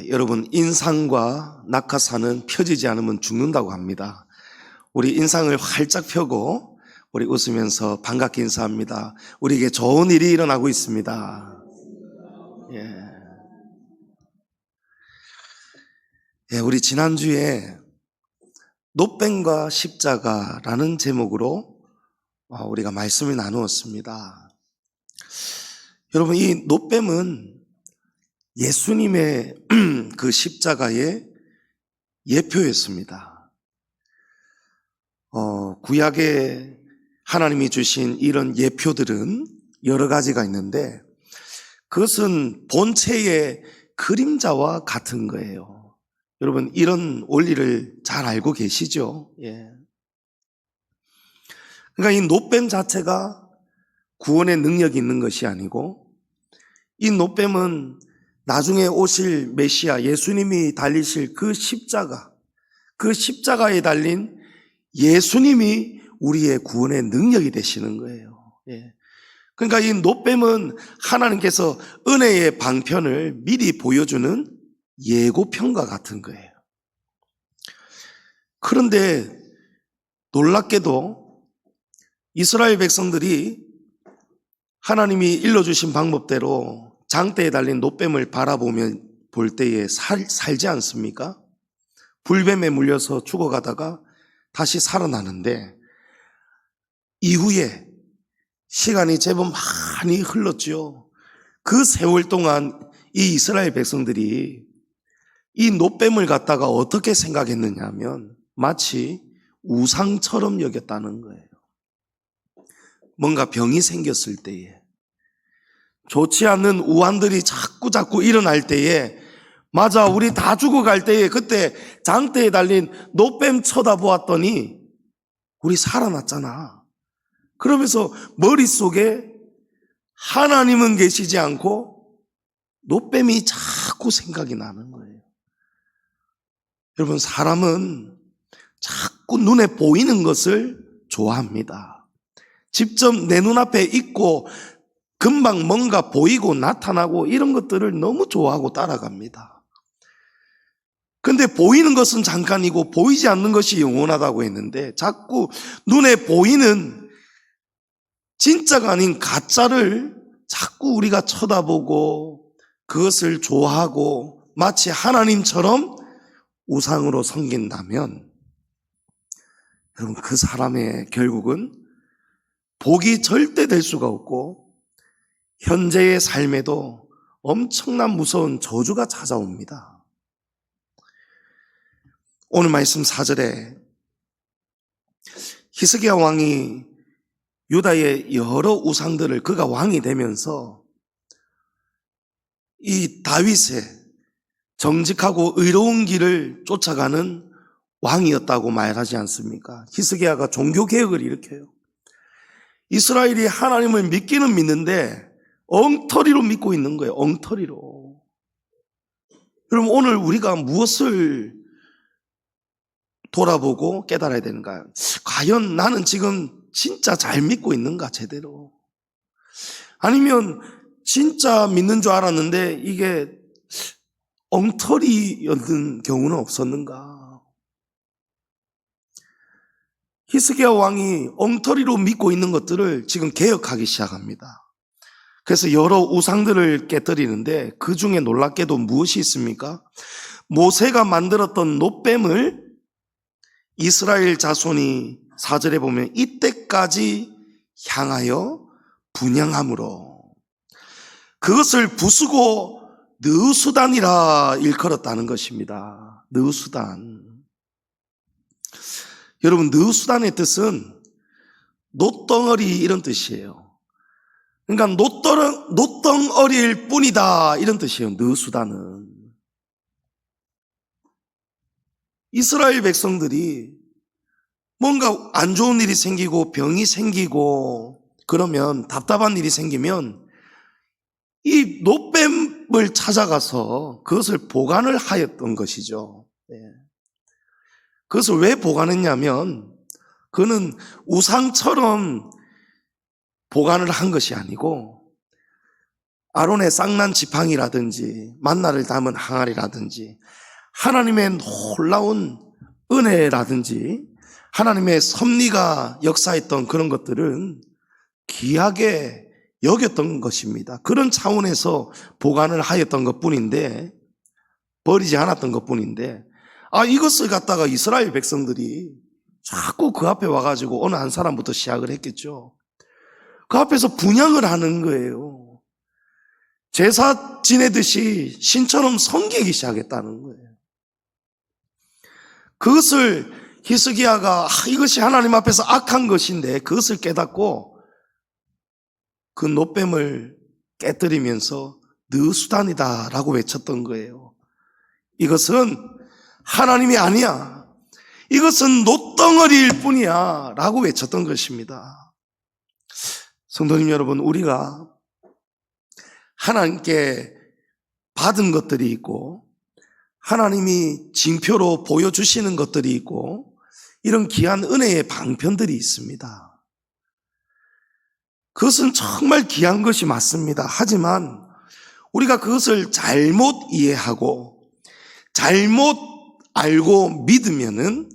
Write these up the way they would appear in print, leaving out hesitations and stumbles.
여러분, 인상과 낙하산은 펴지지 않으면 죽는다고 합니다. 우리 인상을 활짝 펴고 우리 웃으면서 반갑게 인사합니다. 우리에게 좋은 일이 일어나고 있습니다. 우리 지난주에 노뱀과 십자가라는 제목으로 우리가 말씀을 나누었습니다. 여러분, 이 노뱀은 예수님의 그 십자가의 예표였습니다. 구약에 하나님이 주신 이런 예표들은 여러 가지가 있는데 그것은 본체의 그림자와 같은 거예요. 여러분, 이런 원리를 잘 알고 계시죠? 그러니까 이 노뱀 자체가 구원의 능력이 있는 것이 아니고 이 노뱀은 나중에 오실 메시아 예수님이 달리실 그 십자가에 달린 예수님이 우리의 구원의 능력이 되시는 거예요. 그러니까 이 노뱀은 하나님께서 은혜의 방편을 미리 보여주는 예고편과 같은 거예요. 그런데 놀랍게도 이스라엘 백성들이 하나님이 일러주신 방법대로 장대에 달린 노뱀을 바라보면 볼 때에 살지 않습니까? 불뱀에 물려서 죽어가다가 다시 살아나는데 이후에 시간이 제법 많이 흘렀죠. 그 세월 동안 이 이스라엘 백성들이 이 노뱀을 갖다가 어떻게 생각했느냐 하면 마치 우상처럼 여겼다는 거예요. 뭔가 병이 생겼을 때에 좋지 않는 우환들이 자꾸 일어날 때에 맞아 우리 다 죽어갈 때에 그때 장대에 달린 노뱀 쳐다보았더니 우리 살아났잖아. 그러면서 머릿속에 하나님은 계시지 않고 노뱀이 자꾸 생각이 나는 거예요. 여러분, 사람은 자꾸 눈에 보이는 것을 좋아합니다. 직접 내 눈앞에 있고 금방 뭔가 보이고 나타나고 이런 것들을 너무 좋아하고 따라갑니다. 근데 보이는 것은 잠깐이고 보이지 않는 것이 영원하다고 했는데 자꾸 눈에 보이는 진짜가 아닌 가짜를 자꾸 우리가 쳐다보고 그것을 좋아하고 마치 하나님처럼 우상으로 섬긴다면 여러분, 그 사람의 결국은 복이 절대 될 수가 없고 현재의 삶에도 엄청난 무서운 저주가 찾아옵니다. 오늘 말씀 4절에 히스기야 왕이 유다의 여러 우상들을 그가 왕이 되면서 이 다윗의 정직하고 의로운 길을 쫓아가는 왕이었다고 말하지 않습니까? 히스기야가 종교개혁을 일으켜요. 이스라엘이 하나님을 믿기는 믿는데 엉터리로 믿고 있는 거예요. 엉터리로. 그럼 오늘 우리가 무엇을 돌아보고 깨달아야 되는가요? 과연 나는 지금 진짜 잘 믿고 있는가 제대로? 아니면 진짜 믿는 줄 알았는데 이게 엉터리였는 경우는 없었는가? 히스기야 왕이 엉터리로 믿고 있는 것들을 지금 개혁하기 시작합니다. 그래서 여러 우상들을 깨뜨리는데 그 중에 놀랍게도 무엇이 있습니까? 모세가 만들었던 노뱀을 이스라엘 자손이 4절에 보면 이때까지 향하여 분향함으로 그것을 부수고 느수단이라 일컬었다는 것입니다. 느수단. 여러분, 느수단의 뜻은 노덩어리 이런 뜻이에요. 그러니까 노덩어리일 뿐이다 이런 뜻이에요. 느수단은. 이스라엘 백성들이 뭔가 안 좋은 일이 생기고 병이 생기고 그러면 답답한 일이 생기면 이 노뱀을 찾아가서 그것을 보관을 하였던 것이죠. 그것을 왜 보관했냐면 그는 우상처럼 보관을 한 것이 아니고 아론의 쌍난 지팡이라든지 만나를 담은 항아리라든지 하나님의 놀라운 은혜라든지 하나님의 섭리가 역사했던 그런 것들은 귀하게 여겼던 것입니다. 그런 차원에서 보관을 하였던 것뿐인데, 버리지 않았던 것뿐인데, 이것을 갖다가 이스라엘 백성들이 자꾸 그 앞에 와가지고 어느 한 사람부터 시작을 했겠죠. 그 앞에서 분향을 하는 거예요. 제사 지내듯이 신처럼 섬기기 시작했다는 거예요. 그것을 히스기야가 이것이 하나님 앞에서 악한 것인데 그것을 깨닫고 그 노뱀을 깨뜨리면서 느수단이다 라고 외쳤던 거예요. 이것은 하나님이 아니야. 이것은 노덩어리일 뿐이야 라고 외쳤던 것입니다. 성도님 여러분, 우리가 하나님께 받은 것들이 있고 하나님이 징표로 보여주시는 것들이 있고 이런 귀한 은혜의 방편들이 있습니다. 그것은 정말 귀한 것이 맞습니다. 하지만 우리가 그것을 잘못 이해하고 잘못 알고 믿으면은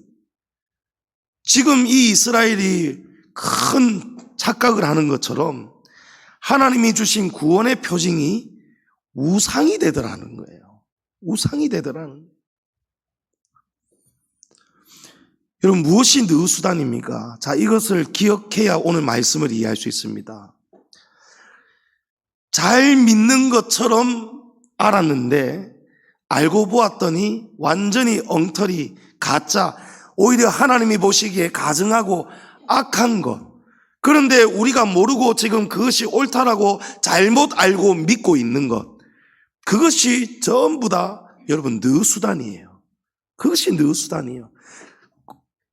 지금 이 이스라엘이 큰 착각을 하는 것처럼 하나님이 주신 구원의 표징이 우상이 되더라는 거예요. 우상이 되더라는 거예요. 여러분, 무엇이 느수단입니까? 자, 이것을 기억해야 오늘 말씀을 이해할 수 있습니다. 잘 믿는 것처럼 알았는데 알고 보았더니 완전히 엉터리, 가짜, 오히려 하나님이 보시기에 가증하고 악한 것. 그런데 우리가 모르고 지금 그것이 옳다라고 잘못 알고 믿고 있는 것. 그것이 전부 다 여러분 느수단이에요. 그것이 느수단이에요.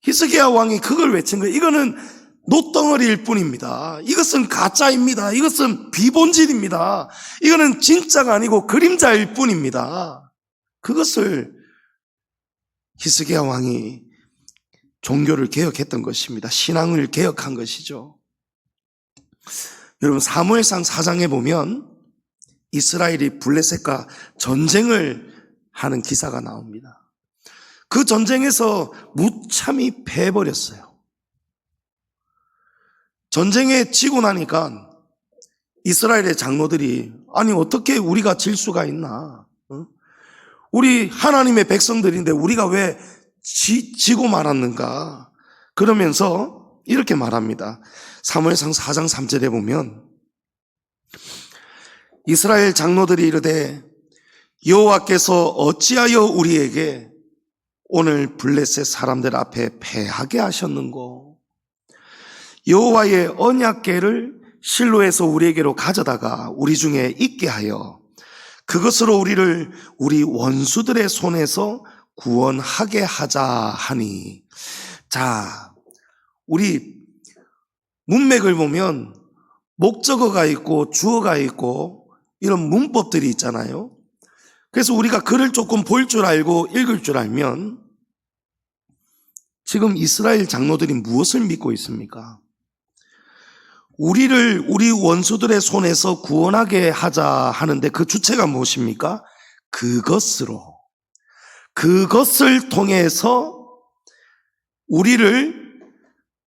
히스기야 왕이 그걸 외친 거예요. 이거는 노덩어리일 뿐입니다. 이것은 가짜입니다. 이것은 비본질입니다. 이거는 진짜가 아니고 그림자일 뿐입니다. 그것을 히스기야 왕이 종교를 개혁했던 것입니다. 신앙을 개혁한 것이죠. 여러분, 사무엘상 4장에 보면 이스라엘이 블레셋과 전쟁을 하는 기사가 나옵니다. 그 전쟁에서 무참히 패해버렸어요. 전쟁에 지고 나니까 이스라엘의 장로들이 아니 어떻게 우리가 질 수가 있나? 우리 하나님의 백성들인데 우리가 왜 지고 말았는가? 그러면서 이렇게 말합니다. 사무엘상 4장 3절에 보면 이스라엘 장로들이 이르되 여호와께서 어찌하여 우리에게 오늘 블레셋 사람들 앞에 패하게 하셨는고? 여호와의 언약궤를 실로에서 우리에게로 가져다가 우리 중에 있게 하여 그것으로 우리를 우리 원수들의 손에서 구원하게 하자 하니. 자, 우리 문맥을 보면 목적어가 있고 주어가 있고 이런 문법들이 있잖아요. 그래서 우리가 글을 조금 볼 줄 알고 읽을 줄 알면 지금 이스라엘 장로들이 무엇을 믿고 있습니까? 우리를 우리 원수들의 손에서 구원하게 하자 하는데 그 주체가 무엇입니까? 그것을 통해서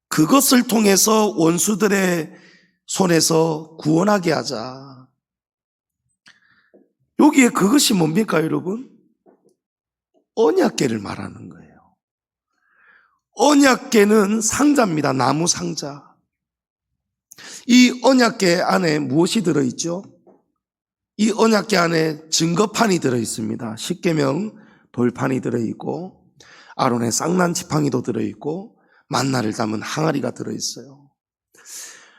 그것을 통해서 원수들의 손에서 구원하게 하자. 여기에 그것이 뭡니까, 여러분? 언약궤를 말하는 거예요. 언약궤는 상자입니다. 나무 상자. 이 언약궤 안에 무엇이 들어있죠? 이 언약궤 안에 증거판이 들어있습니다. 십계명 돌판이 들어있고 아론의 쌍난 지팡이도 들어있고 만나를 담은 항아리가 들어있어요.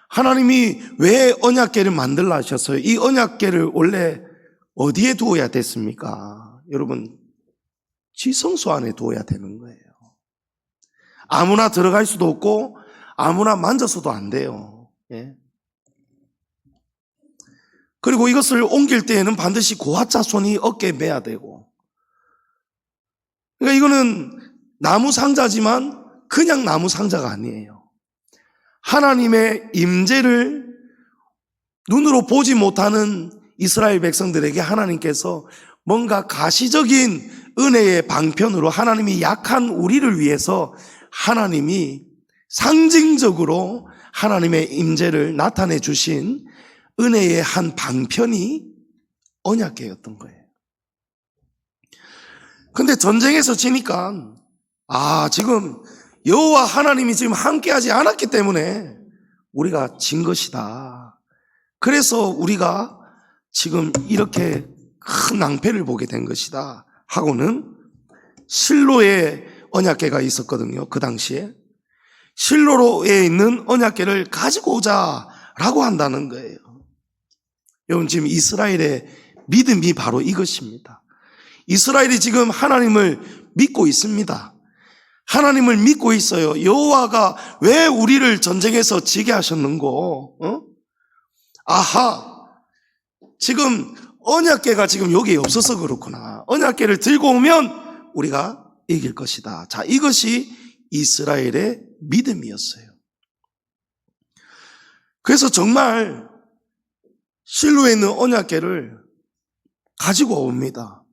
하나님이 왜 언약궤를 만들라 하셨어요? 이 언약궤를 원래 어디에 두어야 됐습니까? 여러분, 지성소 안에 두어야 되는 거예요. 아무나 들어갈 수도 없고 아무나 만져서도 안 돼요. 예. 그리고 이것을 옮길 때에는 반드시 고아자 손이 어깨에 매야 되고, 그러니까 이거는 나무 상자지만 그냥 나무 상자가 아니에요. 하나님의 임재를 눈으로 보지 못하는 이스라엘 백성들에게 하나님께서 뭔가 가시적인 은혜의 방편으로 하나님이 약한 우리를 위해서 하나님이 상징적으로 하나님의 임재를 나타내 주신 은혜의 한 방편이 언약궤였던 거예요. 근데 전쟁에서 지니까 지금 여호와 하나님이 지금 함께하지 않았기 때문에 우리가 진 것이다. 그래서 우리가 지금 이렇게 큰 낭패를 보게 된 것이다 하고는 실로에 언약궤가 있었거든요. 그 당시에 실로에 있는 언약궤를 가지고 오자라고 한다는 거예요. 여러분, 지금 이스라엘의 믿음이 바로 이것입니다. 이스라엘이 지금 하나님을 믿고 있습니다. 하나님을 믿고 있어요. 여호와가 왜 우리를 전쟁에서 지게 하셨는고? 지금 언약궤가 지금 여기에 없어서 그렇구나. 언약궤를 들고 오면 우리가 이길 것이다. 자, 이것이 이스라엘의 믿음이었어요. 그래서 정말 실로에 있는 언약궤를 가지고 옵니다.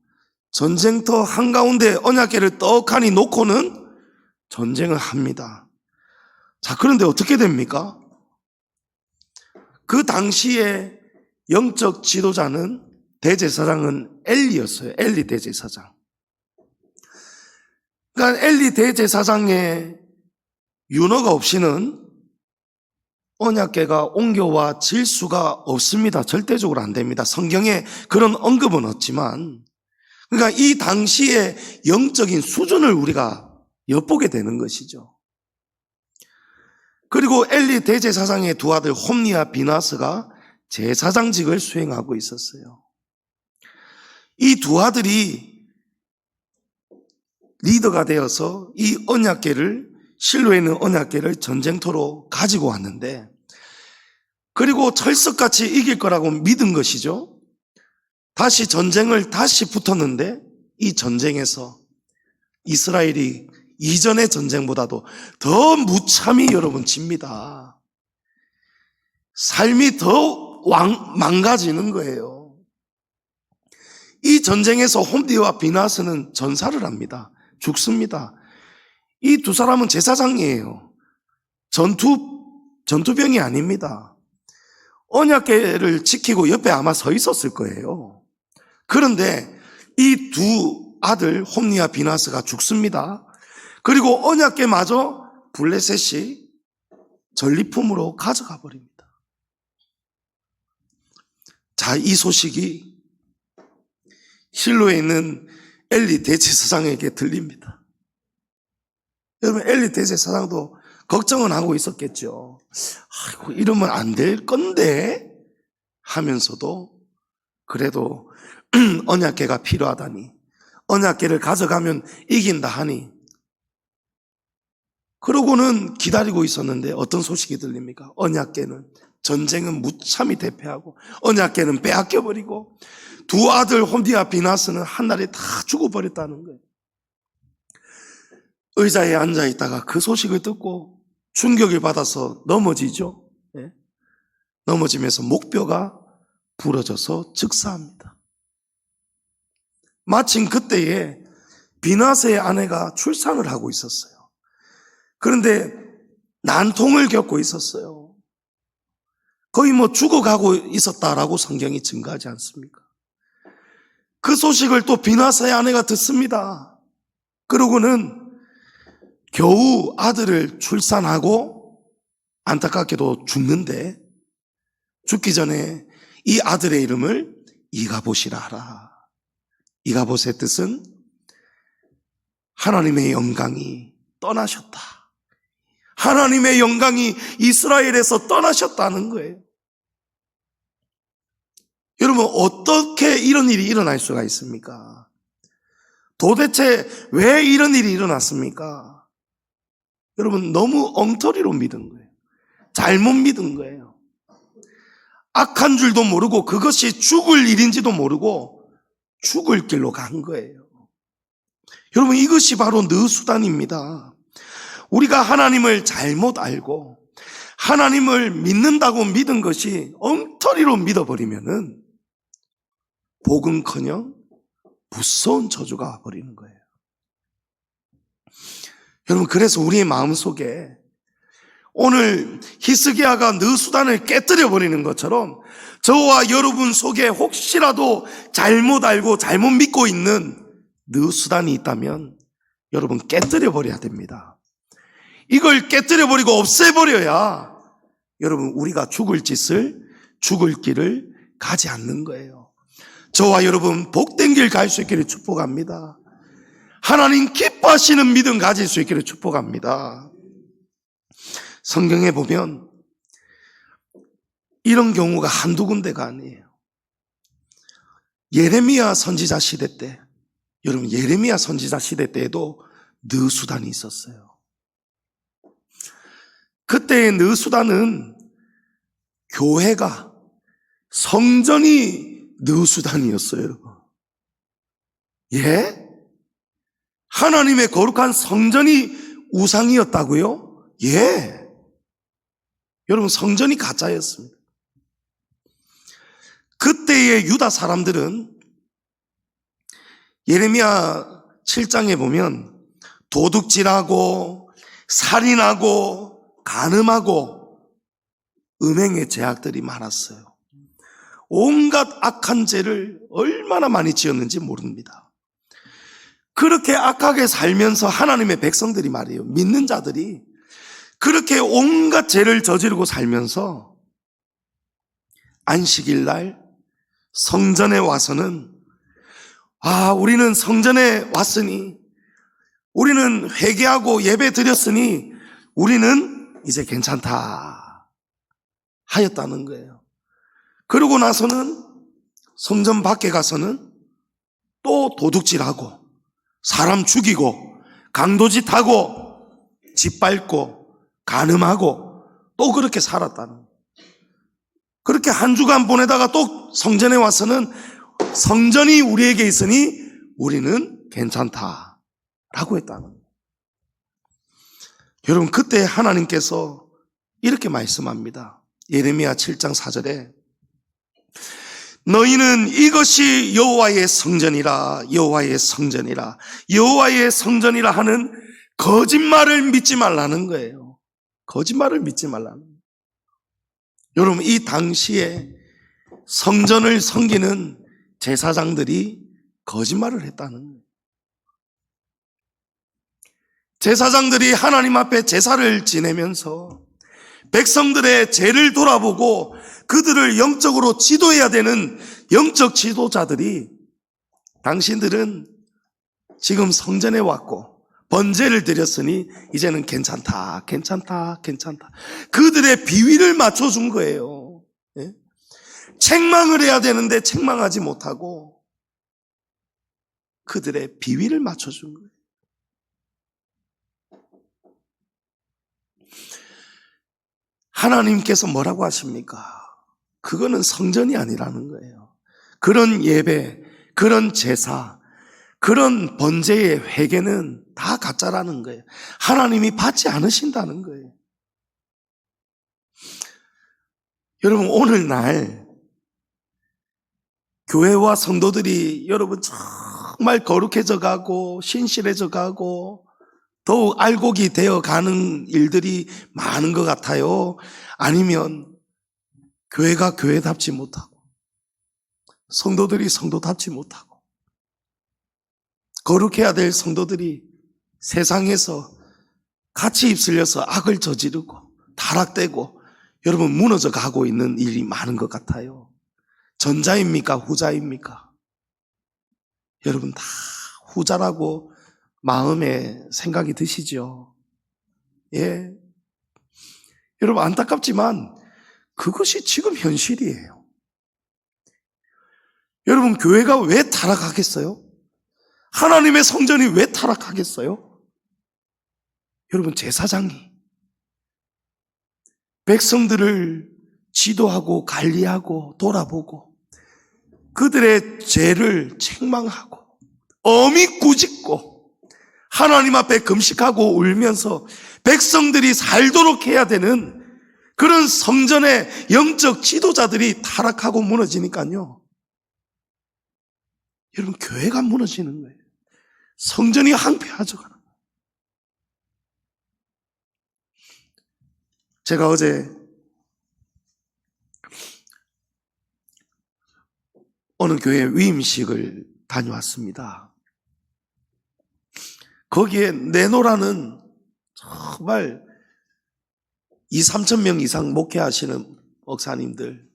전쟁터 한가운데 언약궤를 떡하니 놓고는 전쟁을 합니다. 자, 그런데 어떻게 됩니까? 그 당시에 영적 지도자는 대제사장은 엘리였어요. 엘리 대제사장. 그러니까 엘리 대제사장의 윤허가 없이는 언약궤가 옮겨와 질 수가 없습니다. 절대적으로 안 됩니다. 성경에 그런 언급은 없지만, 그러니까 이 당시의 영적인 수준을 우리가 엿보게 되는 것이죠. 그리고 엘리 대제사장의 두 아들 홈니와 비나스가 제사장직을 수행하고 있었어요. 이 두 아들이 리더가 되어서 이 언약궤를, 실로에 있는 언약궤를 전쟁터로 가지고 왔는데, 그리고 철석같이 이길 거라고 믿은 것이죠. 다시 전쟁을 다시 붙었는데 이 전쟁에서 이스라엘이 이전의 전쟁보다도 더 무참히 여러분 집니다. 삶이 더 망가지는 거예요. 이 전쟁에서 홈디와 비나스는 전사를 합니다. 죽습니다. 이 두 사람은 제사장이에요. 전투병이 아닙니다. 언약궤를 지키고 옆에 아마 서 있었을 거예요. 그런데 이 두 아들 홈니와 비나스가 죽습니다. 그리고 언약궤마저 블레셋이 전리품으로 가져가 버립니다. 자, 이 소식이 실로에 있는 엘리 대제사장에게 들립니다. 여러분, 엘리 대제사장도 걱정은 하고 있었겠죠. 아이고, 이러면 안 될 건데 하면서도 그래도 언약궤가 필요하다니, 언약궤를 가져가면 이긴다 하니, 그러고는 기다리고 있었는데 어떤 소식이 들립니까? 언약궤는, 전쟁은 무참히 대패하고 언약궤는 빼앗겨버리고 두 아들 홈디와 비나스는 한날에 다 죽어버렸다는 거예요. 의자에 앉아있다가 그 소식을 듣고 충격을 받아서 넘어지죠. 네? 넘어지면서 목뼈가 부러져서 즉사합니다. 마침 그때에 비나스의 아내가 출산을 하고 있었어요. 그런데 난통을 겪고 있었어요. 거의 죽어가고 있었다라고 성경이 증거하지 않습니까? 그 소식을 또 비나스의 아내가 듣습니다. 그러고는 겨우 아들을 출산하고 안타깝게도 죽는데, 죽기 전에 이 아들의 이름을 이가봇이라 하라. 이가봇의 뜻은 하나님의 영광이 떠나셨다. 하나님의 영광이 이스라엘에서 떠나셨다는 거예요. 여러분, 어떻게 이런 일이 일어날 수가 있습니까? 도대체 왜 이런 일이 일어났습니까? 여러분, 너무 엉터리로 믿은 거예요. 잘못 믿은 거예요. 악한 줄도 모르고 그것이 죽을 일인지도 모르고 죽을 길로 간 거예요. 여러분, 이것이 바로 느수단입니다. 우리가 하나님을 잘못 알고 하나님을 믿는다고 믿은 것이 엉터리로 믿어버리면은 복은커녕 무서운 저주가 와버리는 거예요. 여러분, 그래서 우리의 마음속에 오늘 히스기야가 느수단을 깨뜨려 버리는 것처럼 저와 여러분 속에 혹시라도 잘못 알고 잘못 믿고 있는 느수단이 있다면 여러분 깨뜨려 버려야 됩니다. 이걸 깨뜨려 버리고 없애버려야 여러분 우리가 죽을 길을 가지 않는 거예요. 저와 여러분 복된 길 갈 수 있기를 축복합니다. 하나님 기뻐하시는 믿음 가질 수 있기를 축복합니다. 성경에 보면 이런 경우가 한두 군데가 아니에요. 예레미야 선지자 시대 때, 여러분 예레미야 선지자 시대 때에도 느수단이 있었어요. 그때의 느수단은 교회가, 성전이 느수단이었어요. 예? 하나님의 거룩한 성전이 우상이었다고요? 예. 여러분, 성전이 가짜였습니다. 그때의 유다 사람들은 예레미야 7장에 보면 도둑질하고 살인하고 간음하고 음행의 죄악들이 많았어요. 온갖 악한 죄를 얼마나 많이 지었는지 모릅니다. 그렇게 악하게 살면서 하나님의 백성들이 말이에요, 믿는 자들이 그렇게 온갖 죄를 저지르고 살면서 안식일 날 성전에 와서는 우리는 성전에 왔으니, 우리는 회개하고 예배 드렸으니 우리는 이제 괜찮다 하였다는 거예요. 그러고 나서는 성전 밖에 가서는 또 도둑질하고 사람 죽이고 강도짓하고 짓밟고 간음하고 또 그렇게 살았다는 거예요. 그렇게 한 주간 보내다가 또 성전에 와서는 성전이 우리에게 있으니 우리는 괜찮다라고 했다는 거예요. 여러분, 그때 하나님께서 이렇게 말씀합니다. 예레미야 7장 4절에 너희는 이것이 여호와의 성전이라, 여호와의 성전이라, 여호와의 성전이라 하는 거짓말을 믿지 말라는 거예요. 거짓말을 믿지 말라는 거예요. 여러분, 이 당시에 성전을 섬기는 제사장들이 거짓말을 했다는 거예요. 제사장들이 하나님 앞에 제사를 지내면서 백성들의 죄를 돌아보고 그들을 영적으로 지도해야 되는 영적 지도자들이, 당신들은 지금 성전에 왔고 번제를 드렸으니 이제는 괜찮다, 괜찮다, 괜찮다, 그들의 비위를 맞춰준 거예요. 예? 책망을 해야 되는데 책망하지 못하고 그들의 비위를 맞춰준 거예요. 하나님께서 뭐라고 하십니까? 그거는 성전이 아니라는 거예요. 그런 예배, 그런 제사, 그런 번제의 회개는 다 가짜라는 거예요. 하나님이 받지 않으신다는 거예요. 여러분, 오늘날 교회와 성도들이 여러분 정말 거룩해져 가고 신실해져 가고 더욱 알곡이 되어가는 일들이 많은 것 같아요? 아니면 교회가 교회답지 못하고 성도들이 성도답지 못하고 거룩해야 될 성도들이 세상에서 같이 휩쓸려서 악을 저지르고 타락되고 여러분 무너져 가고 있는 일이 많은 것 같아요. 전자입니까? 후자입니까? 여러분 다 후자라고 마음에 생각이 드시죠? 예. 여러분, 안타깝지만 그것이 지금 현실이에요. 여러분, 교회가 왜 타락하겠어요? 하나님의 성전이 왜 타락하겠어요? 여러분, 제사장이 백성들을 지도하고 관리하고 돌아보고 그들의 죄를 책망하고 엄히 꾸짖고 하나님 앞에 금식하고 울면서 백성들이 살도록 해야 되는 그런 성전의 영적 지도자들이 타락하고 무너지니까요, 여러분, 교회가 무너지는 거예요. 성전이 황폐해져 가는 거예요. 제가 어제 어느 교회 위임식을 다녀왔습니다. 거기에 내노라는 정말 2, 3천 명 이상 목회하시는 목사님들,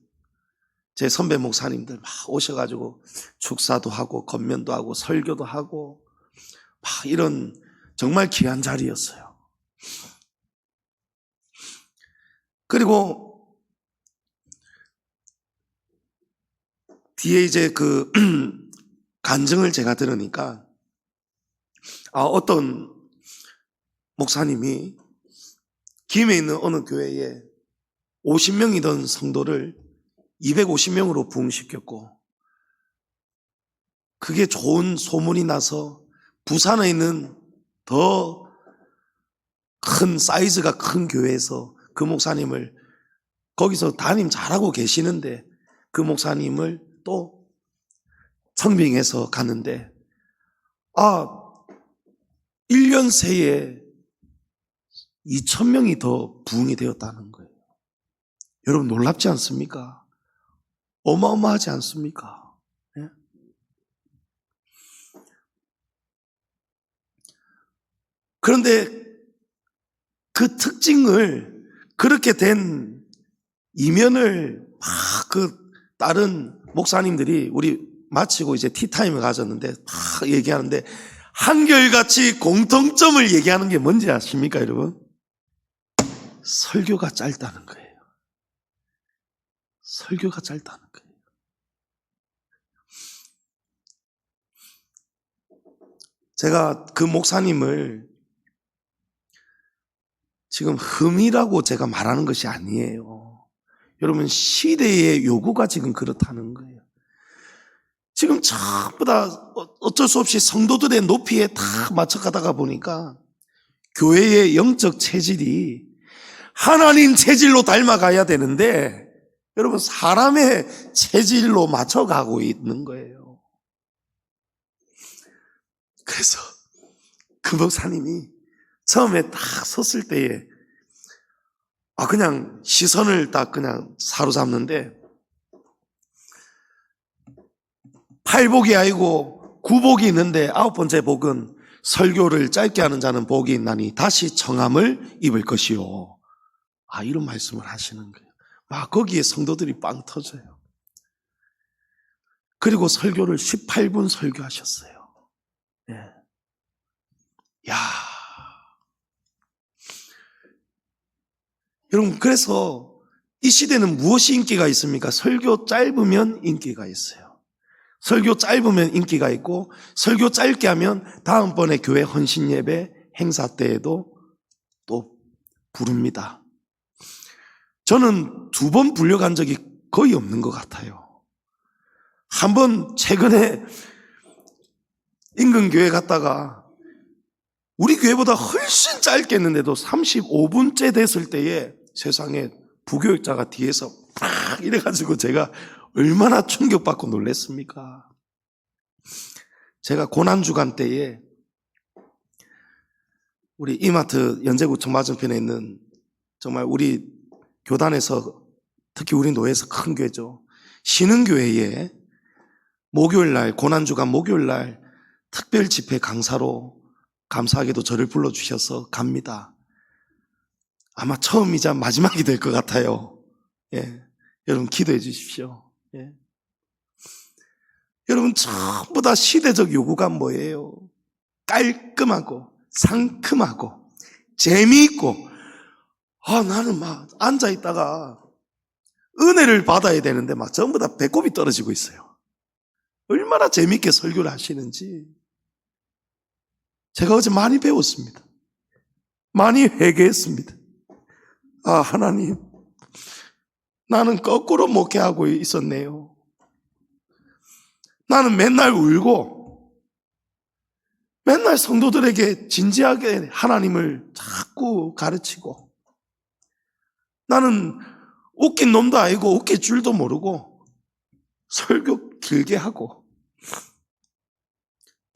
제 선배 목사님들 막 오셔가지고 축사도 하고 건면도 하고 설교도 하고 막 이런 정말 귀한 자리였어요. 그리고 뒤에 이제 그 간증을 제가 들으니까 어떤 목사님이 김해 있는 어느 교회에 50명이던 성도를 250명으로 부흥시켰고, 그게 좋은 소문이 나서 부산에 있는 더 큰 사이즈가 큰 교회에서 그 목사님을, 거기서 담임 잘하고 계시는데 그 목사님을 또 청빙해서 갔는데 1년 새에 2,000명이 더 부흥이 되었다는 거예요. 여러분, 놀랍지 않습니까? 어마어마하지 않습니까? 예? 그런데 그 특징을, 그렇게 된 이면을 막 그 다른 목사님들이, 우리 마치고 이제 티타임을 가졌는데 막 얘기하는데 한결같이 공통점을 얘기하는 게 뭔지 아십니까, 여러분? 설교가 짧다는 거예요. 설교가 짧다는 거예요. 제가 그 목사님을 지금 흠이라고 제가 말하는 것이 아니에요. 여러분, 시대의 요구가 지금 그렇다는 거예요. 지금 전부 다 어쩔 수 없이 성도들의 높이에 다 맞춰가다가 보니까 교회의 영적 체질이 하나님 체질로 닮아가야 되는데, 여러분, 사람의 체질로 맞춰가고 있는 거예요. 그래서 그 목사님이 처음에 딱 섰을 때에 그냥 시선을 딱 그냥 사로잡는데, 팔복이 아니고 구복이 있는데 9번째 복은 설교를 짧게 하는 자는 복이 있나니 다시 청함을 입을 것이요. 이런 말씀을 하시는 거예요. 막 거기에 성도들이 빵 터져요. 그리고 설교를 18분 설교하셨어요. 예. 야, 여러분, 그래서 이 시대는 무엇이 인기가 있습니까? 설교 짧으면 인기가 있어요. 설교 짧으면 인기가 있고, 설교 짧게 하면 다음번에 교회 헌신 예배 행사 때에도 또 부릅니다. 저는 2번 불려간 적이 거의 없는 것 같아요. 한 번 최근에 인근교회 갔다가 우리 교회보다 훨씬 짧게 했는데도 35분째 됐을 때에 세상에 부교육자가 뒤에서 팍 이래가지고 제가 얼마나 충격받고 놀랐습니까? 제가 고난주간 때에 우리 이마트 연제구청 맞은편에 있는 정말 우리 교단에서, 특히 우리 노예에서 큰 교회죠, 신흥교회에 목요일날, 고난주간 목요일날 특별 집회 강사로 감사하게도 저를 불러주셔서 갑니다. 아마 처음이자 마지막이 될 것 같아요. 예. 여러분, 기도해 주십시오. 예. 여러분, 전부 다 시대적 요구가 뭐예요? 깔끔하고 상큼하고 재미있고, 나는 막 앉아있다가 은혜를 받아야 되는데 막 전부 다 배꼽이 떨어지고 있어요. 얼마나 재미있게 설교를 하시는지. 제가 어제 많이 배웠습니다. 많이 회개했습니다. 하나님, 나는 거꾸로 목회하고 있었네요. 나는 맨날 울고 맨날 성도들에게 진지하게 하나님을 자꾸 가르치고, 나는 웃긴 놈도 아니고 웃길 줄도 모르고 설교 길게 하고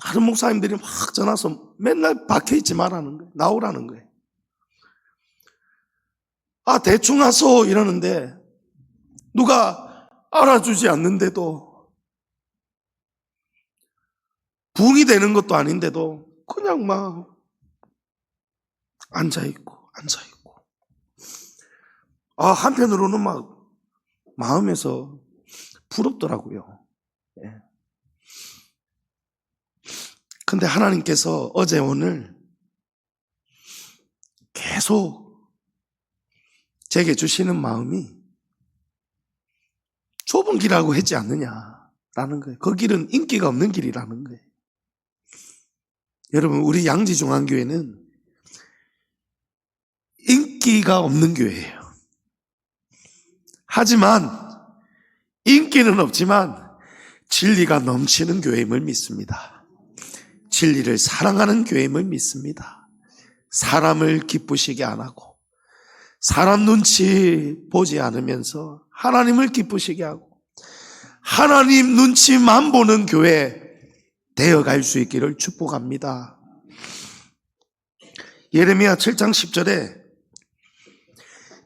다른 목사님들이 막 전화서 맨날 박혀있지 말라는 거예요. 나오라는 거예요. 아, 대충 하소 이러는데 누가 알아주지 않는데도, 붕이 되는 것도 아닌데도 그냥 막 앉아있고 아, 한편으로는 막 마음에서 부럽더라고요. 예. 근데 하나님께서 어제 오늘 계속 제게 주시는 마음이 좁은 길이라고 했지 않느냐라는 거예요. 그 길은 인기가 없는 길이라는 거예요. 여러분, 우리 양지중앙교회는 인기가 없는 교회예요. 하지만 인기는 없지만 진리가 넘치는 교회임을 믿습니다. 진리를 사랑하는 교회임을 믿습니다. 사람을 기쁘시게 안 하고 사람 눈치 보지 않으면서 하나님을 기쁘시게 하고 하나님 눈치만 보는 교회 되어갈 수 있기를 축복합니다. 예레미야 7장 10절에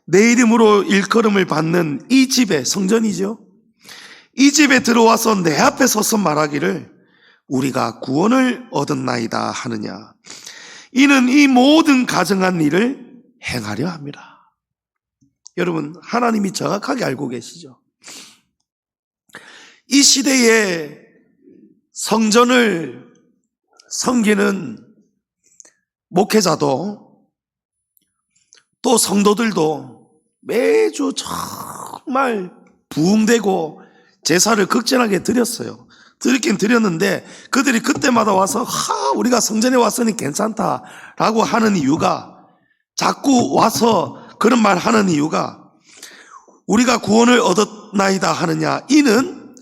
내 이름으로 일컬음을 받는 이 집에, 성전이죠, 이 집에 들어와서 내 앞에 서서 말하기를 우리가 구원을 얻었나이다 하느냐, 이는 이 모든 가정한 일을 행하려 함이라. 여러분, 하나님이 정확하게 알고 계시죠? 이 시대에 성전을 섬기는 목회자도 또 성도들도 매주 정말 부흥되고 제사를 극진하게 드렸어요. 드리긴 드렸는데 그들이 그때마다 와서 우리가 성전에 왔으니 괜찮다라고 하는 이유가, 자꾸 와서 그런 말 하는 이유가 우리가 구원을 얻었나이다 하느냐, 이는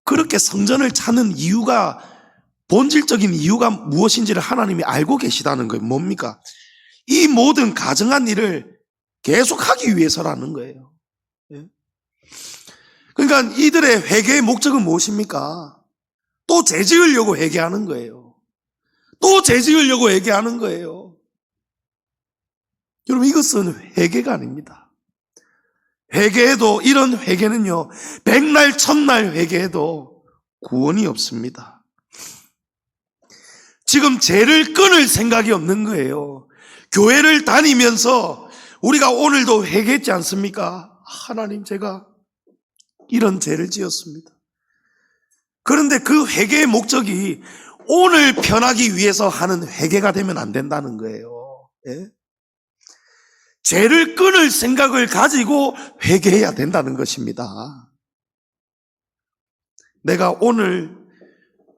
그렇게 성전을 찾는 이유가, 본질적인 이유가 무엇인지를 하나님이 알고 계시다는 거예요. 뭡니까? 이 모든 가정한 일을 계속하기 위해서라는 거예요. 그러니까 이들의 회개의 목적은 무엇입니까? 또 죄지으려고 회개하는 거예요. 또 죄지으려고 회개하는 거예요. 여러분, 이것은 회개가 아닙니다. 회개해도, 이런 회개는요, 백날 천날 회개해도 구원이 없습니다. 지금 죄를 끊을 생각이 없는 거예요. 교회를 다니면서 우리가 오늘도 회개했지 않습니까? 하나님, 제가 이런 죄를 지었습니다. 그런데 그 회개의 목적이 오늘 편하기 위해서 하는 회개가 되면 안 된다는 거예요. 예? 죄를 끊을 생각을 가지고 회개해야 된다는 것입니다. 내가 오늘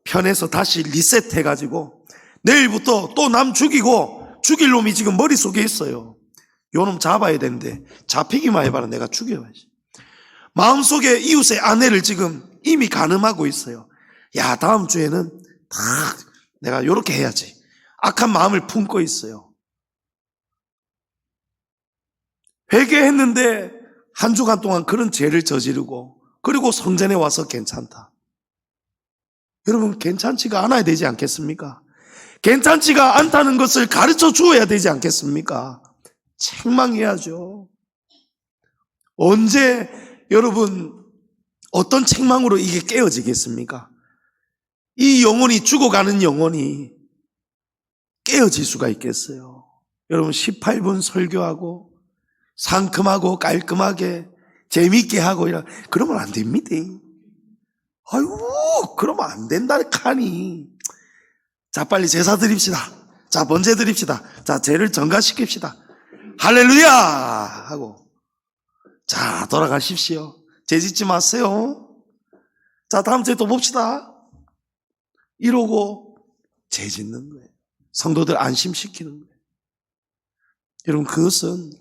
편해서 다시 리셋해가지고 내일부터 또 남 죽이고, 죽일 놈이 지금 머릿속에 있어요. 요 놈 잡아야 되는데 잡히기만 해봐라, 내가 죽여야지. 마음속에 이웃의 아내를 지금 이미 가늠하고 있어요. 야, 다음 주에는 다 내가 요렇게 해야지. 악한 마음을 품고 있어요. 회개했는데 한 주간 동안 그런 죄를 저지르고, 그리고 성전에 와서 괜찮다. 여러분, 괜찮지가 않아야 되지 않겠습니까? 괜찮지가 않다는 것을 가르쳐 주어야 되지 않겠습니까? 책망해야죠. 언제 여러분 어떤 책망으로 이게 깨어지겠습니까? 이 영혼이, 죽어가는 영혼이 깨어질 수가 있겠어요? 여러분, 18분 설교하고 상큼하고 깔끔하게 재미있게 하고 그러면 안 됩니다. 아이고, 그러면 안 된다 카니. 자, 빨리 제사 드립시다. 자, 번제 드립시다. 자, 죄를 전가시킵시다. 할렐루야 하고, 자, 돌아가십시오. 죄 짓지 마세요. 자, 다음 주에 또 봅시다. 이러고 죄 짓는 거예요. 성도들 안심시키는 거예요. 여러분, 그것은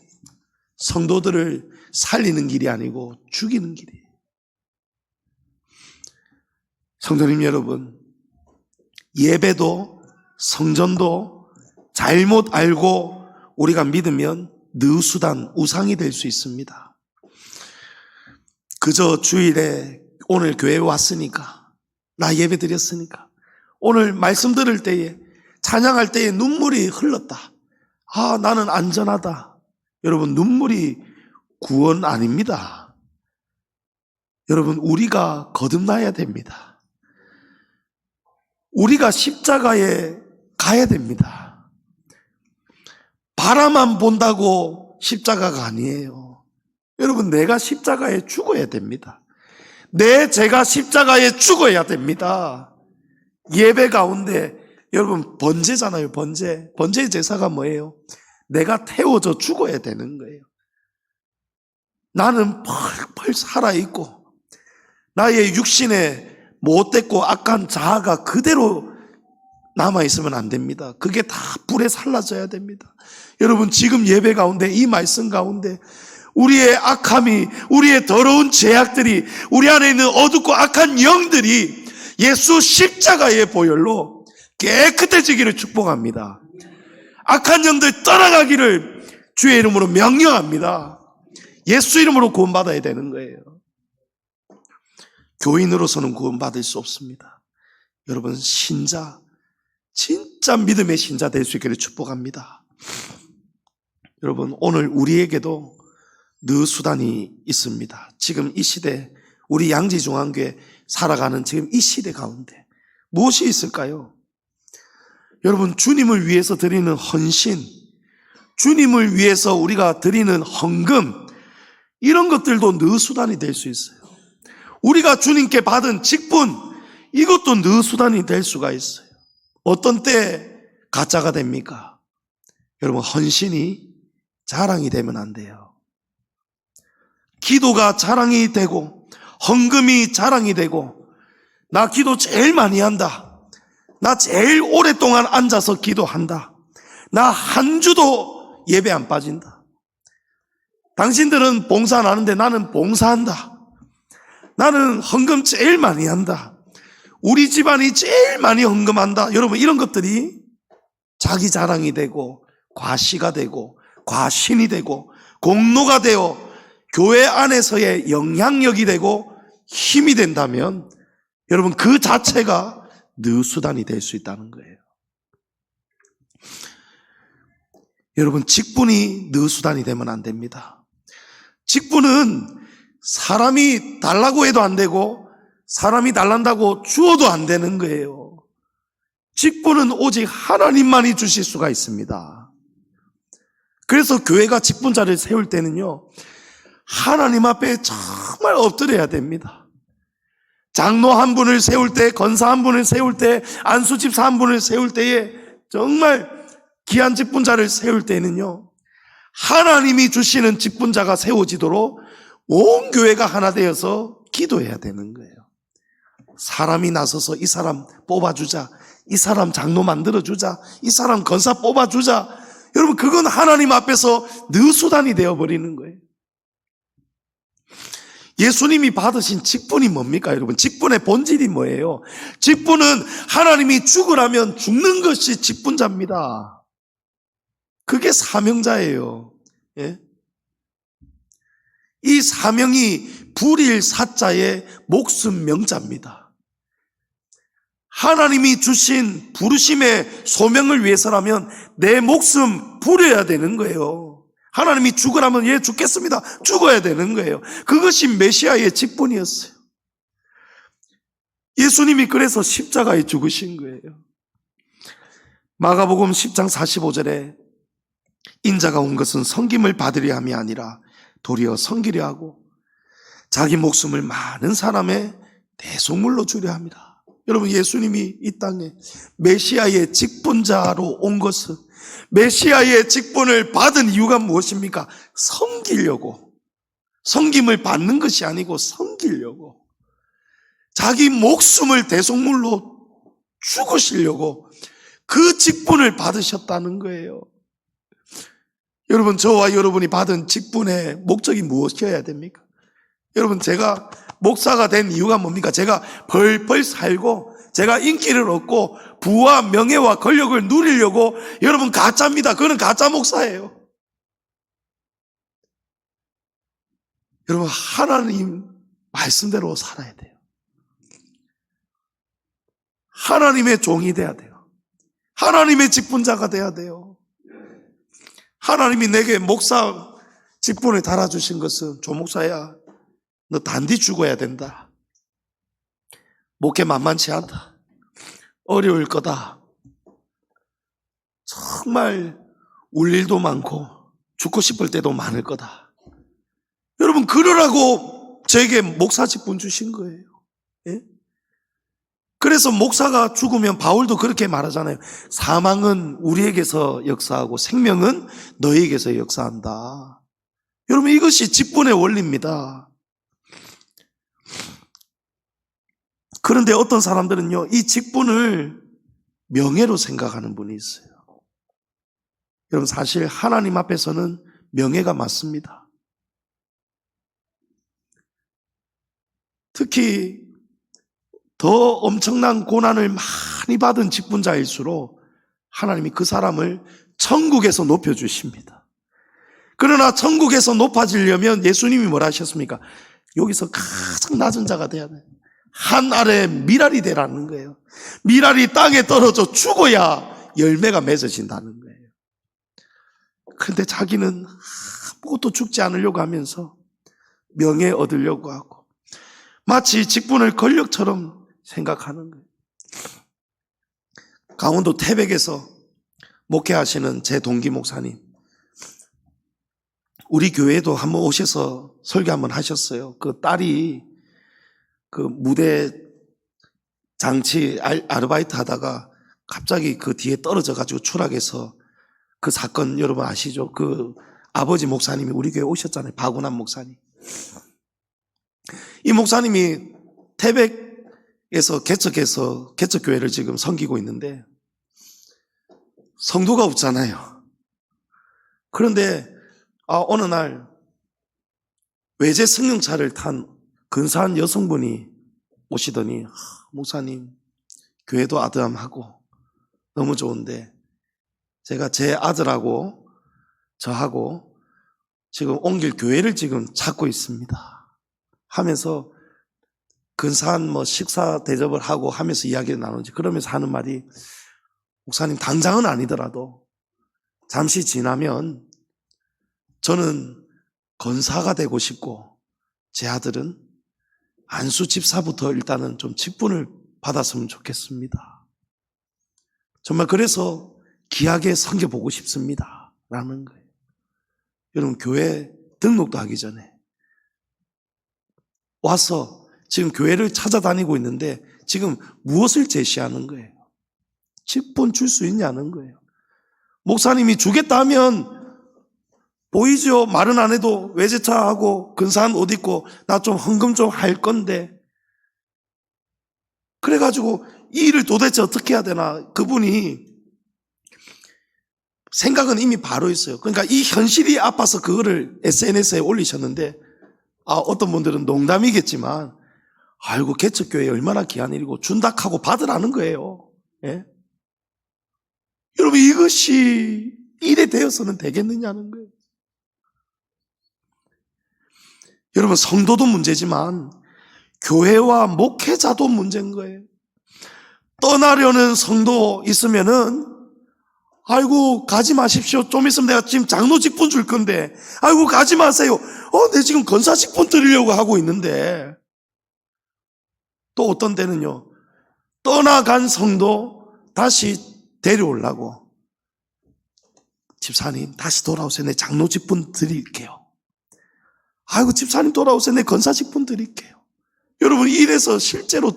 성도들을 살리는 길이 아니고 죽이는 길이에요. 성도님 여러분, 예배도 성전도 잘못 알고 우리가 믿으면 느수단, 우상이 될 수 있습니다. 그저 주일에 오늘 교회에 왔으니까, 나 예배 드렸으니까, 오늘 말씀 들을 때에, 찬양할 때에 눈물이 흘렀다. 아, 나는 안전하다. 여러분, 눈물이 구원 아닙니다. 여러분, 우리가 거듭나야 됩니다. 우리가 십자가에 가야 됩니다. 바라만 본다고 십자가가 아니에요. 여러분, 내가 십자가에 죽어야 됩니다. 내 제가 십자가에 죽어야 됩니다. 예배 가운데 여러분, 번제잖아요. 번제 제사가 뭐예요? 내가 태워져 죽어야 되는 거예요. 나는 펄펄 살아있고 나의 육신에 못됐고 악한 자아가 그대로 남아있으면 안 됩니다. 그게 다 불에 살라져야 됩니다. 여러분, 지금 예배 가운데, 이 말씀 가운데 우리의 악함이, 우리의 더러운 죄악들이, 우리 안에 있는 어둡고 악한 영들이 예수 십자가의 보혈로 깨끗해지기를 축복합니다. 악한 영들 떠나가기를 주의 이름으로 명령합니다. 예수 이름으로 구원받아야 되는 거예요. 교인으로서는 구원받을 수 없습니다. 여러분, 신자, 진짜 믿음의 신자 될 수 있기를 축복합니다. 여러분, 오늘 우리에게도 느 수단이 있습니다. 지금 이 시대, 우리 양지중앙교회 살아가는 지금 이 시대 가운데 무엇이 있을까요? 여러분, 주님을 위해서 드리는 헌신, 주님을 위해서 우리가 드리는 헌금, 이런 것들도 느 수단이 될 수 있어요. 우리가 주님께 받은 직분, 이것도 느 수단이 될 수가 있어요. 어떤 때 가짜가 됩니까? 여러분, 헌신이 자랑이 되면 안 돼요. 기도가 자랑이 되고 헌금이 자랑이 되고, 나 기도 제일 많이 한다, 나 제일 오랫동안 앉아서 기도한다, 나 한 주도 예배 안 빠진다, 당신들은 봉사 안 하는데 나는 봉사한다, 나는 헌금 제일 많이 한다, 우리 집안이 제일 많이 헌금한다. 여러분, 이런 것들이 자기 자랑이 되고 과시가 되고 과신이 되고 공로가 되어 교회 안에서의 영향력이 되고 힘이 된다면, 여러분, 그 자체가 느 수단이 될 수 있다는 거예요. 여러분, 직분이 느 수단이 되면 안 됩니다. 직분은 사람이 달라고 해도 안 되고 사람이 달란다고 주어도 안 되는 거예요. 직분은 오직 하나님만이 주실 수가 있습니다. 그래서 교회가 직분자를 세울 때는요, 하나님 앞에 정말 엎드려야 됩니다. 장로 한 분을 세울 때, 권사 한 분을 세울 때, 안수집사 한 분을 세울 때에, 정말 귀한 직분자를 세울 때는요, 하나님이 주시는 직분자가 세워지도록 온 교회가 하나 되어서 기도해야 되는 거예요. 사람이 나서서 이 사람 뽑아주자, 이 사람 장로 만들어주자, 이 사람 권사 뽑아주자, 여러분, 그건 하나님 앞에서 느 수단이 되어버리는 거예요. 예수님이 받으신 직분이 뭡니까, 여러분? 직분의 본질이 뭐예요? 직분은 하나님이 죽으라면 죽는 것이 직분자입니다. 그게 사명자예요. 예? 이 사명이 불일 사자의 목숨 명자입니다. 하나님이 주신 부르심의 소명을 위해서라면 내 목숨 부려야 되는 거예요. 하나님이 죽으라면 예, 죽겠습니다, 죽어야 되는 거예요. 그것이 메시아의 직분이었어요. 예수님이 그래서 십자가에 죽으신 거예요. 마가복음 10장 45절에 인자가 온 것은 섬김을 받으려 함이 아니라 도리어 섬기려 하고 자기 목숨을 많은 사람의 대속물로 주려 합니다. 여러분, 예수님이 이 땅에 메시아의 직분자로 온 것은, 메시아의 직분을 받은 이유가 무엇입니까? 섬기려고. 섬김을 받는 것이 아니고 섬기려고. 자기 목숨을 대속물로 죽으시려고 그 직분을 받으셨다는 거예요. 여러분, 저와 여러분이 받은 직분의 목적이 무엇이어야 됩니까? 여러분, 제가 목사가 된 이유가 뭡니까? 제가 벌벌 살고 제가 인기를 얻고 부와 명예와 권력을 누리려고, 여러분, 가짜입니다. 그거는 가짜 목사예요. 여러분, 하나님 말씀대로 살아야 돼요. 하나님의 종이 돼야 돼요. 하나님의 직분자가 돼야 돼요. 하나님이 내게 목사 직분을 달아주신 것은, 조목사야, 너 단디 죽어야 된다. 목회 만만치 않다. 어려울 거다. 정말 울 일도 많고 죽고 싶을 때도 많을 거다. 여러분, 그러라고 저에게 목사 직분 주신 거예요. 예? 그래서 목사가 죽으면 바울도 그렇게 말하잖아요. 사망은 우리에게서 역사하고 생명은 너희에게서 역사한다. 여러분, 이것이 직분의 원리입니다. 그런데 어떤 사람들은요, 이 직분을 명예로 생각하는 분이 있어요. 여러분, 사실 하나님 앞에서는 명예가 맞습니다. 특히 더 엄청난 고난을 많이 받은 직분자일수록 하나님이 그 사람을 천국에서 높여주십니다. 그러나 천국에서 높아지려면 예수님이 뭐라 하셨습니까? 여기서 가장 낮은 자가 돼야 돼요. 한 알에 밀알이 되라는 거예요. 밀알이 땅에 떨어져 죽어야 열매가 맺어진다는 거예요. 그런데 자기는 아무것도 죽지 않으려고 하면서 명예 얻으려고 하고 마치 직분을 권력처럼 생각하는 거예요. 강원도 태백에서 목회하시는 제 동기 목사님, 우리 교회에도 한번 오셔서 설교 한번 하셨어요. 그 딸이 그 무대 장치 아르바이트 하다가 갑자기 그 뒤에 떨어져 가지고 추락해서 그 사건 여러분 아시죠? 그 아버지 목사님이 우리 교회 오셨잖아요. 박운환 목사님. 이 목사님이 태백에서 개척해서 개척교회를 지금 섬기고 있는데 성도가 없잖아요. 그런데 어느 날 외제 승용차를 탄 근사한 여성분이 오시더니, 목사님, 교회도 아담하고 너무 좋은데 제가 제 아들하고 저하고 지금 옮길 교회를 지금 찾고 있습니다 하면서 근사한 식사 대접을 하고 하면서 이야기를 나누지. 그러면서 하는 말이, 목사님, 당장은 아니더라도 잠시 지나면 저는 권사가 되고 싶고 제 아들은 안수 집사부터 일단은 좀 직분을 받았으면 좋겠습니다. 정말 그래서 귀하게 섬겨보고 싶습니다 라는 거예요. 여러분, 교회 등록도 하기 전에 와서 지금 교회를 찾아다니고 있는데 지금 무엇을 제시하는 거예요? 직분 줄 수 있냐는 거예요. 목사님이 주겠다 하면 보이죠? 말은 안 해도 외제차하고 근사한 옷 입고 나 좀 헌금 좀 할 건데, 그래가지고 이 일을 도대체 어떻게 해야 되나, 그분이 생각은 이미 바로 있어요. 그러니까 이 현실이 아파서 그거를 SNS에 올리셨는데, 어떤 분들은 농담이겠지만, 아이고 개척교회 얼마나 귀한 일이고 준다 하고 받으라는 거예요. 예? 여러분, 이것이 일에 되어서는 되겠느냐는 거예요. 여러분, 성도도 문제지만 교회와 목회자도 문제인 거예요. 떠나려는 성도 있으면은, 아이고 가지 마십시오. 좀 있으면 내가 지금 장로 직분 줄 건데, 아이고 가지 마세요. 내 지금 권사 직분 드리려고 하고 있는데. 또 어떤 때는요, 떠나간 성도 다시 데려오려고, 집사님 다시 돌아오세요. 내 장로 직분 드릴게요. 아이고 집사님 돌아오세요. 내 권사 직분 드릴게요. 여러분, 이래서 실제로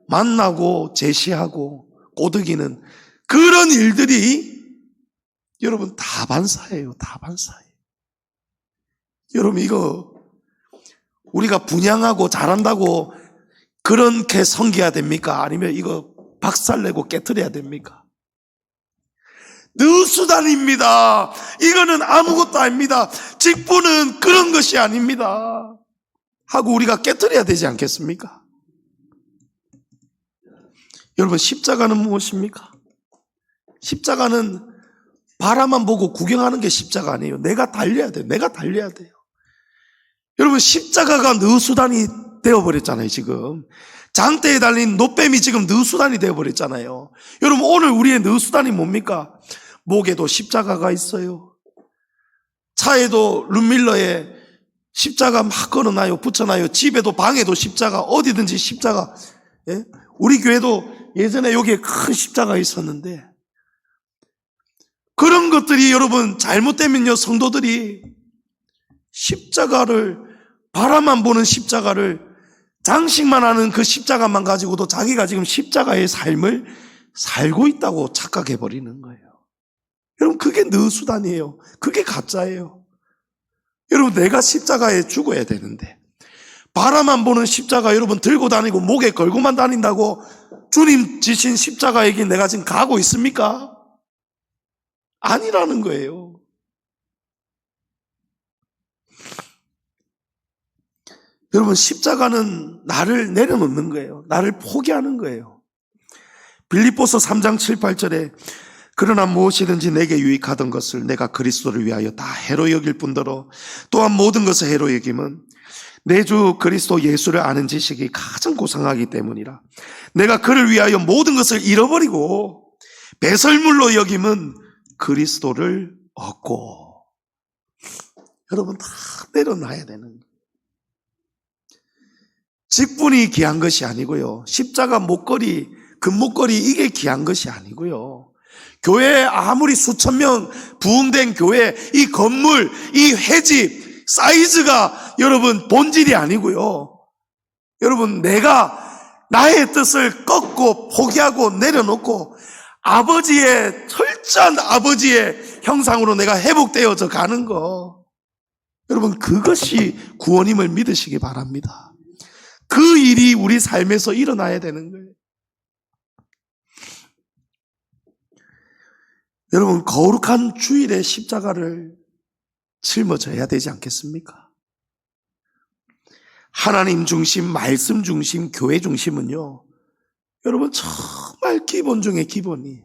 만나고 제시하고 꼬드기는 그런 일들이 여러분 다반사예요. 다반사예요. 여러분, 이거 우리가 분양하고 잘한다고 그렇게 섬겨야 됩니까? 아니면 이거 박살내고 깨트려야 됩니까? 느수단입니다. 이거는 아무것도 아닙니다. 직분은 그런 것이 아닙니다 하고 우리가 깨트려야 되지 않겠습니까? 여러분, 십자가는 무엇입니까? 십자가는 바라만 보고 구경하는 게 십자가 아니에요. 내가 달려야 돼요. 내가 달려야 돼요. 여러분, 십자가가 느수단이 되어버렸잖아요. 지금 장대에 달린 노뱀이 지금 느수단이 되어버렸잖아요. 여러분, 오늘 우리의 느수단이 뭡니까? 목에도 십자가가 있어요. 차에도 룸밀러에 십자가 막 걸어놔요. 붙여놔요. 집에도 방에도 십자가, 어디든지 십자가. 예? 우리 교회도 예전에 여기에 큰 십자가 있었는데, 그런 것들이 여러분 잘못되면요, 성도들이 십자가를, 바라만 보는 십자가를, 장식만 하는 그 십자가만 가지고도 자기가 지금 십자가의 삶을 살고 있다고 착각해 버리는 거예요. 여러분, 그게 느수단이에요. 그게 가짜예요. 여러분, 내가 십자가에 죽어야 되는데, 바라만 보는 십자가 여러분 들고 다니고 목에 걸고만 다닌다고 주님 지신 십자가에게 내가 지금 가고 있습니까? 아니라는 거예요. 여러분, 십자가는 나를 내려놓는 거예요. 나를 포기하는 거예요. 빌립보서 3장 7, 8절에 그러나 무엇이든지 내게 유익하던 것을 내가 그리스도를 위하여 다 해로 여길 뿐더러 또한 모든 것을 해로 여김은 내 주 그리스도 예수를 아는 지식이 가장 고상하기 때문이라. 내가 그를 위하여 모든 것을 잃어버리고 배설물로 여김은 그리스도를 얻고. 여러분, 다 내려놔야 되는 거예요. 직분이 귀한 것이 아니고요, 십자가 목걸이, 금목걸이 이게 귀한 것이 아니고요, 교회에 아무리 수천 명 부흥된 교회, 이 건물, 이 회집 사이즈가 여러분 본질이 아니고요, 여러분 내가 나의 뜻을 꺾고 포기하고 내려놓고 아버지의, 철저한 아버지의 형상으로 내가 회복되어져 가는 거, 여러분 그것이 구원임을 믿으시기 바랍니다. 그 일이 우리 삶에서 일어나야 되는 거예요. 여러분, 거룩한 주일에 십자가를 짊어져야 되지 않겠습니까? 하나님 중심, 말씀 중심, 교회 중심은요, 여러분 정말 기본 중에 기본이에요.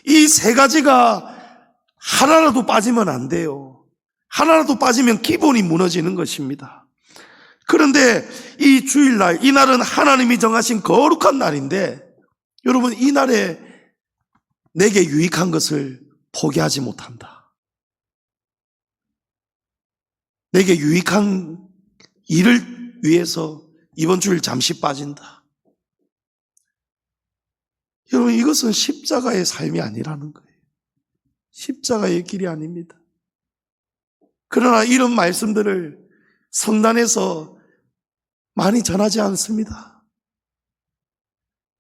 이 세 가지가 하나라도 빠지면 안 돼요. 하나라도 빠지면 기본이 무너지는 것입니다. 그런데 이 주일날, 이 날은 하나님이 정하신 거룩한 날인데, 여러분 이 날에 내게 유익한 것을 포기하지 못한다. 내게 유익한 일을 위해서 이번 주일 잠시 빠진다. 여러분, 이것은 십자가의 삶이 아니라는 거예요. 십자가의 길이 아닙니다. 그러나 이런 말씀들을 성단에서 많이 전하지 않습니다.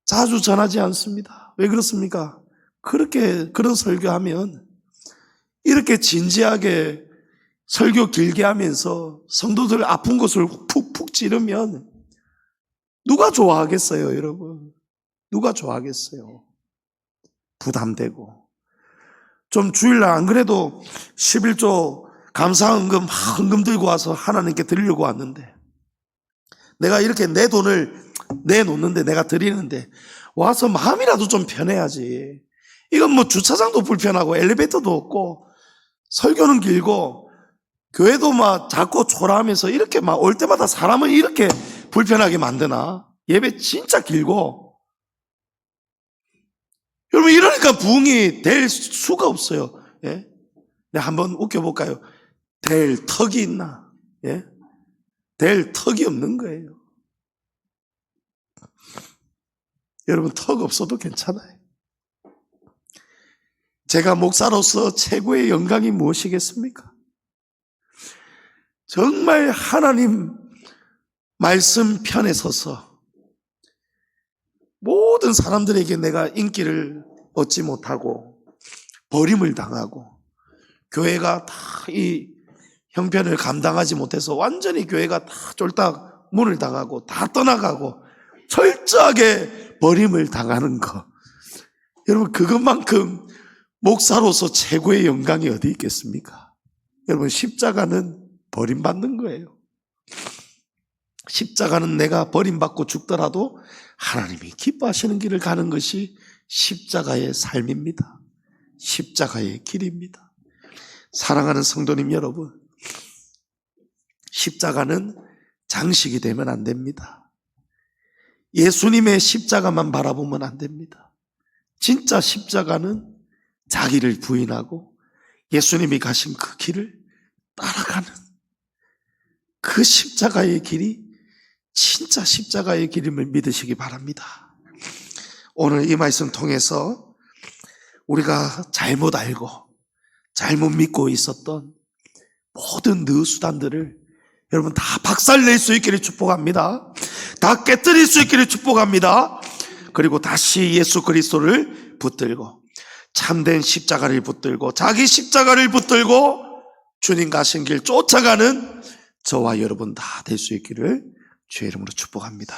자주 전하지 않습니다. 왜 그렇습니까? 그런 설교하면, 이렇게 진지하게 설교 길게 하면서 성도들 아픈 곳을 푹푹 찌르면 누가 좋아하겠어요, 여러분? 누가 좋아하겠어요? 부담되고. 좀 주일날 안 그래도 11조 감사헌금 헌금 들고 와서 하나님께 드리려고 왔는데, 내가 이렇게 내 돈을 내놓는데, 내가 드리는데 와서 마음이라도 좀 편해야지. 이건 뭐 주차장도 불편하고 엘리베이터도 없고 설교는 길고 교회도 막 작고 초라하면서 이렇게 막 올 때마다 사람을 이렇게 불편하게 만드나? 예배 진짜 길고. 여러분, 이러니까 부흥이 될 수가 없어요. 예? 내가 한번 웃겨볼까요? 될 턱이 있나? 예? 될 턱이 없는 거예요. 여러분, 턱 없어도 괜찮아요. 제가 목사로서 최고의 영광이 무엇이겠습니까? 정말 하나님 말씀 편에 서서 모든 사람들에게 내가 인기를 얻지 못하고 버림을 당하고 교회가 다 이 형편을 감당하지 못해서 완전히 교회가 다 쫄딱 문을 당하고 다 떠나가고 철저하게 버림을 당하는 거, 여러분 그것만큼 목사로서 최고의 영광이 어디 있겠습니까? 여러분, 십자가는 버림받는 거예요. 십자가는 내가 버림받고 죽더라도 하나님이 기뻐하시는 길을 가는 것이 십자가의 삶입니다. 십자가의 길입니다. 사랑하는 성도님 여러분, 십자가는 장식이 되면 안 됩니다. 예수님의 십자가만 바라보면 안 됩니다. 진짜 십자가는 자기를 부인하고 예수님이 가신 그 길을 따라가는 그 십자가의 길이 진짜 십자가의 길임을 믿으시기 바랍니다. 오늘 이 말씀 통해서 우리가 잘못 알고 잘못 믿고 있었던 모든 느수단들을 여러분 다 박살낼 수 있기를 축복합니다. 다 깨뜨릴 수 있기를 축복합니다. 그리고 다시 예수 그리스도를 붙들고 참된 십자가를 붙들고 자기 십자가를 붙들고 주님 가신 길 쫓아가는 저와 여러분 다 될 수 있기를 주의 이름으로 축복합니다.